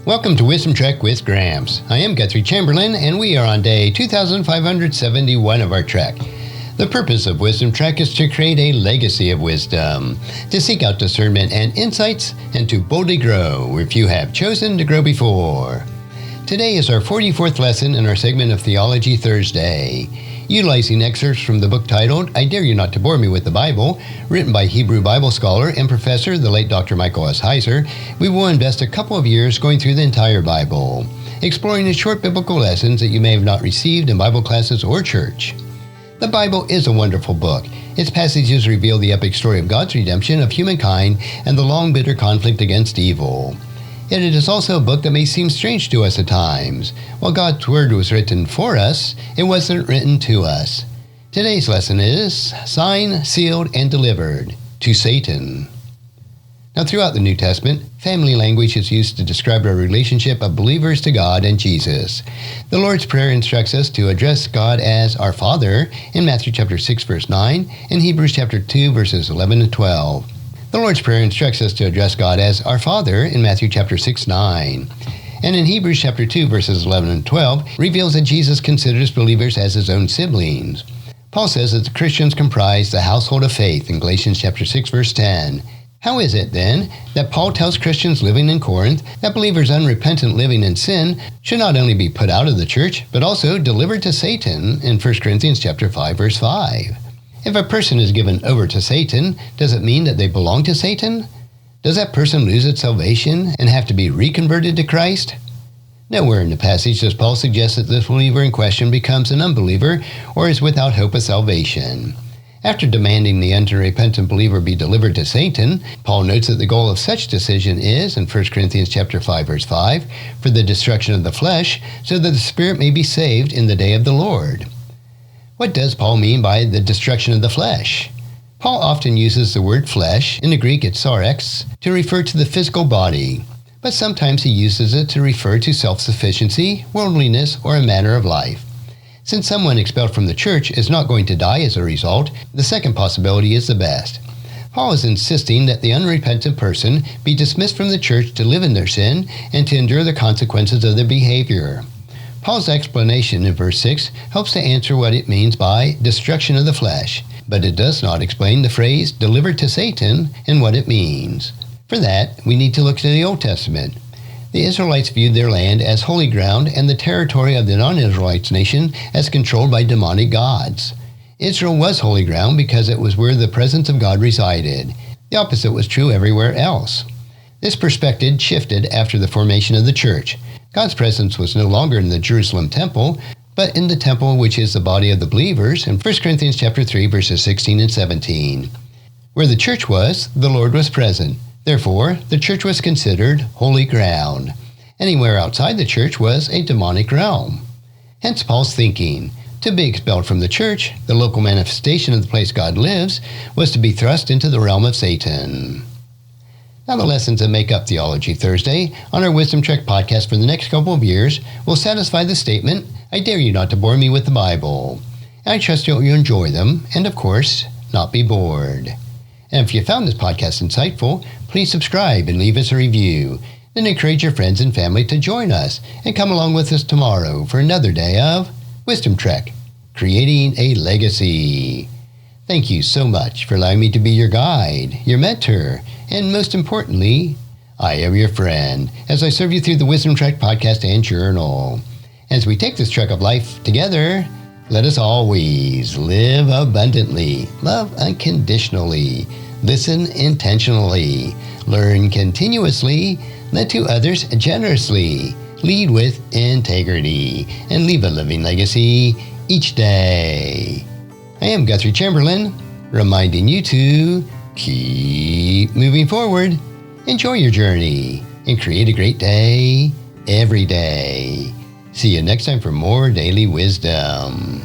Welcome to Wisdom-Trek with Gramps. I am Guthrie Chamberlain, and we are on day 2571 of our trek. The purpose of Wisdom-Trek is to create a legacy of wisdom, to seek out discernment and insights, and to boldly grow if you have chosen to grow before. Today is our 44th lesson in our segment of Theology Thursday. Utilizing excerpts from the book titled, I Dare You Not to Bore Me with the Bible, written by Hebrew Bible scholar and professor, the late Dr. Michael S Heiser, we will invest a couple of years going through the entire Bible, exploring the short biblical lessons that you may have not received in Bible classes or church. The Bible is a wonderful book. Its passages reveal the epic story of God's redemption of humankind and the long bitter conflict against evil. Yet it is also a book that may seem strange to us at times. While God's Word was written for us, it wasn't written to us. Today's lesson is Signed, Sealed, and Delivered to Satan. Now, throughout the New Testament, family language is used to describe our relationship of believers to God and Jesus. The Lord's Prayer instructs us to address God as our Father in Matthew chapter 6, verse 9, and Hebrews chapter 2, verses 11 and 12. The Lord's Prayer instructs us to address God as our Father in Matthew chapter 6, 9. And in Hebrews chapter 2, verses 11 and 12, reveals that Jesus considers believers as his own siblings. Paul says that the Christians comprise the household of faith in Galatians chapter 6, verse 10. How is it, then, that Paul tells Christians living in Corinth that believers unrepentant living in sin should not only be put out of the church, but also delivered to Satan in 1 Corinthians chapter 5, verse 5? If a person is given over to Satan, does it mean that they belong to Satan? Does that person lose its salvation and have to be reconverted to Christ? Nowhere in the passage does Paul suggest that this believer in question becomes an unbeliever or is without hope of salvation. After demanding the unrepentant believer be delivered to Satan, Paul notes that the goal of such decision is, in 1 Corinthians chapter 5, verse 5, for the destruction of the flesh, so that the spirit may be saved in the day of the Lord. What does Paul mean by the destruction of the flesh? Paul often uses the word flesh, in the Greek it's sarx, to refer to the physical body, but sometimes he uses it to refer to self-sufficiency, worldliness, or a manner of life. Since someone expelled from the church is not going to die as a result, the second possibility is the best. Paul is insisting that the unrepentant person be dismissed from the church to live in their sin and to endure the consequences of their behavior. Paul's explanation in verse 6 helps to answer what it means by destruction of the flesh, but it does not explain the phrase delivered to Satan and what it means. For that, we need to look to the Old Testament. The Israelites viewed their land as holy ground and the territory of the non-Israelites nation as controlled by demonic gods. Israel was holy ground because it was where the presence of God resided. The opposite was true everywhere else. This perspective shifted after the formation of the church. God's presence was no longer in the Jerusalem temple, but in the temple which is the body of the believers in 1 Corinthians chapter 3, verses 16 and 17. Where the church was, the Lord was present. Therefore, the church was considered holy ground. Anywhere outside the church was a demonic realm. Hence Paul's thinking. To be expelled from the church, the local manifestation of the place God lives, was to be thrust into the realm of Satan. Now, the lessons that make up Theology Thursday on our Wisdom-Trek podcast for the next couple of years will satisfy the statement, I dare you not to bore me with the Bible. I trust you'll enjoy them and, of course, not be bored. And if you found this podcast insightful, please subscribe and leave us a review. Then encourage your friends and family to join us and come along with us tomorrow for another day of Wisdom-Trek, creating a legacy. Thank you so much for allowing me to be your guide, your mentor, and most importantly, I am your friend as I serve you through the Wisdom-Trek podcast and journal. As we take this trek of life together, let us always live abundantly, love unconditionally, listen intentionally, learn continuously, lend to others generously, lead with integrity, and leave a living legacy each day. I am Guthrie Chamberlain, reminding you to keep moving forward, enjoy your journey, and create a great day every day. See you next time for more daily wisdom.